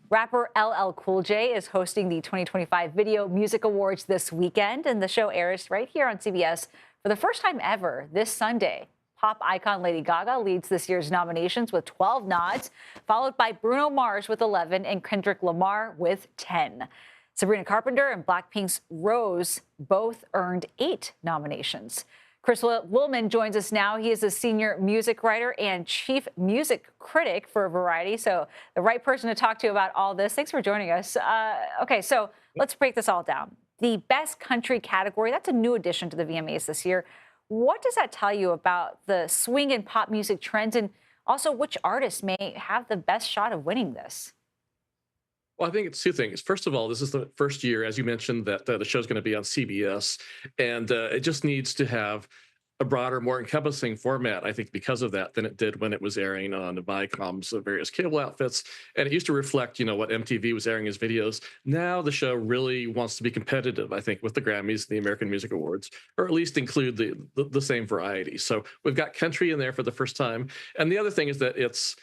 Rapper LL Cool J is hosting the 2025 Video Music Awards this weekend, and the show airs right here on CBS for the first time ever this Sunday. Pop icon Lady Gaga leads this year's nominations with 12 nods, followed by Bruno Mars with 11 and Kendrick Lamar with 10. Sabrina Carpenter and Blackpink's Rose both earned 8 nominations. Chris Willman joins us now. He is a senior music writer and chief music critic for Variety. So the right person to talk to about all this. Thanks for joining us. Okay, so let's break this all down. The best country category, that's a new addition to the VMAs this year. What does that tell you about the swing and pop music trends, and also which artists may have the best shot of winning this? Well, I think it's two things. First of all, this is the first year, as you mentioned, that the show's going to be on CBS, and it just needs to have a broader, more encompassing format, I think, because of that, than it did when it was airing on Viacom's various cable outfits. And it used to reflect, what MTV was airing as videos. Now the show really wants to be competitive, I think, with the Grammys, the American Music Awards, or at least include the same variety. So we've got country in there for the first time. And the other thing is that it's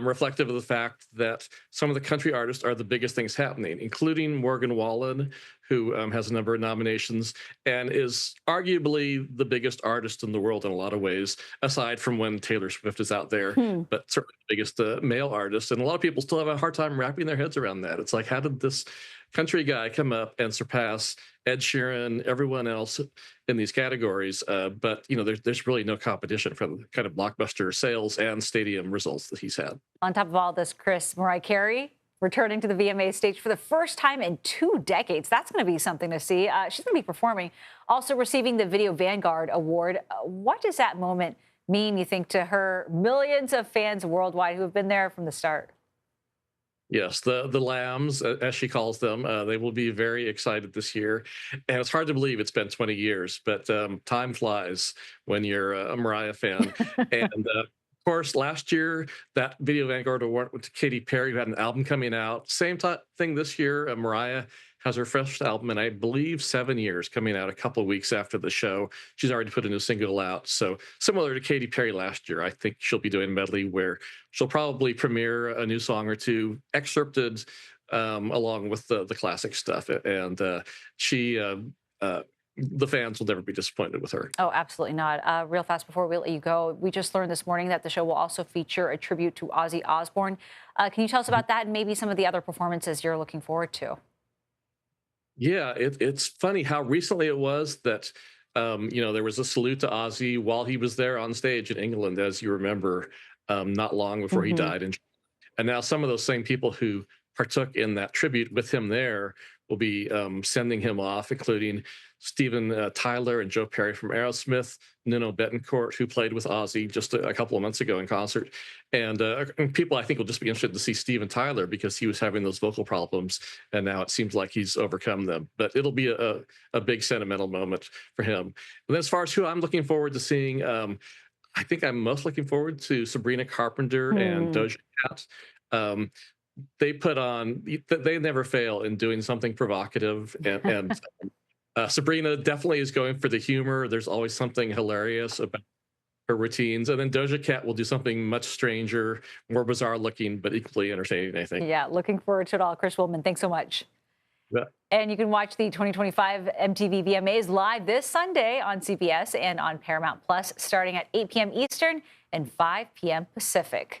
reflective of the fact that some of the country artists are the biggest things happening, including Morgan Wallen, who has a number of nominations and is arguably the biggest artist in the world in a lot of ways, aside from when Taylor Swift is out there, but certainly the biggest male artist. And a lot of people still have a hard time wrapping their heads around that. It's like, how did this country guy come up and surpass Ed Sheeran, everyone else in these categories? But there's really no competition for the kind of blockbuster sales and stadium results that he's had. On top of all this, Chris, Mariah Carey returning to the VMA stage for the first time in 2 decades. That's going to be something to see. She's going to be performing, also receiving the Video Vanguard Award. What does that moment mean, you think, to her millions of fans worldwide who have been there from the start? Yes, the lambs, as she calls them, they will be very excited this year. And it's hard to believe it's been 20 years, but time flies when you're a Mariah fan. And of course, last year, that Video Vanguard Award went to Katy Perry, who had an album coming out. Same thing this year. Mariah has her first album in, I believe, 7 years, coming out a couple of weeks after the show. She's already put a new single out. So similar to Katy Perry last year, I think she'll be doing a medley where she'll probably premiere a new song or two, excerpted along with the classic stuff. And the fans will never be disappointed with her. Oh, absolutely not. Real fast before we let you go, we just learned this morning that the show will also feature a tribute to Ozzy Osbourne. Can you tell us about that and maybe some of the other performances you're looking forward to? Yeah, it's funny how recently it was that there was a salute to Ozzy while he was there on stage in England, as you remember, not long before he died. And now some of those same people who partook in that tribute with him there will be sending him off, including Steven Tyler and Joe Perry from Aerosmith, Nuno Bettencourt, who played with Ozzy just a couple of months ago in concert. And people, I think, will just be interested to see Steven Tyler because he was having those vocal problems, and now it seems like he's overcome them. But it'll be a big sentimental moment for him. And then as far as who I'm looking forward to seeing, I think I'm most looking forward to Sabrina Carpenter and Doja Cat. They never fail in doing something provocative, and Sabrina definitely is going for the humor. There's always something hilarious about her routines. And then Doja Cat will do something much stranger, more bizarre looking, but equally entertaining, I think. Yeah, looking forward to it all. Chris Willman, thanks so much. Yeah. And you can watch the 2025 MTV VMAs live this Sunday on CBS and on Paramount Plus, starting at 8 p.m. Eastern and 5 p.m. Pacific.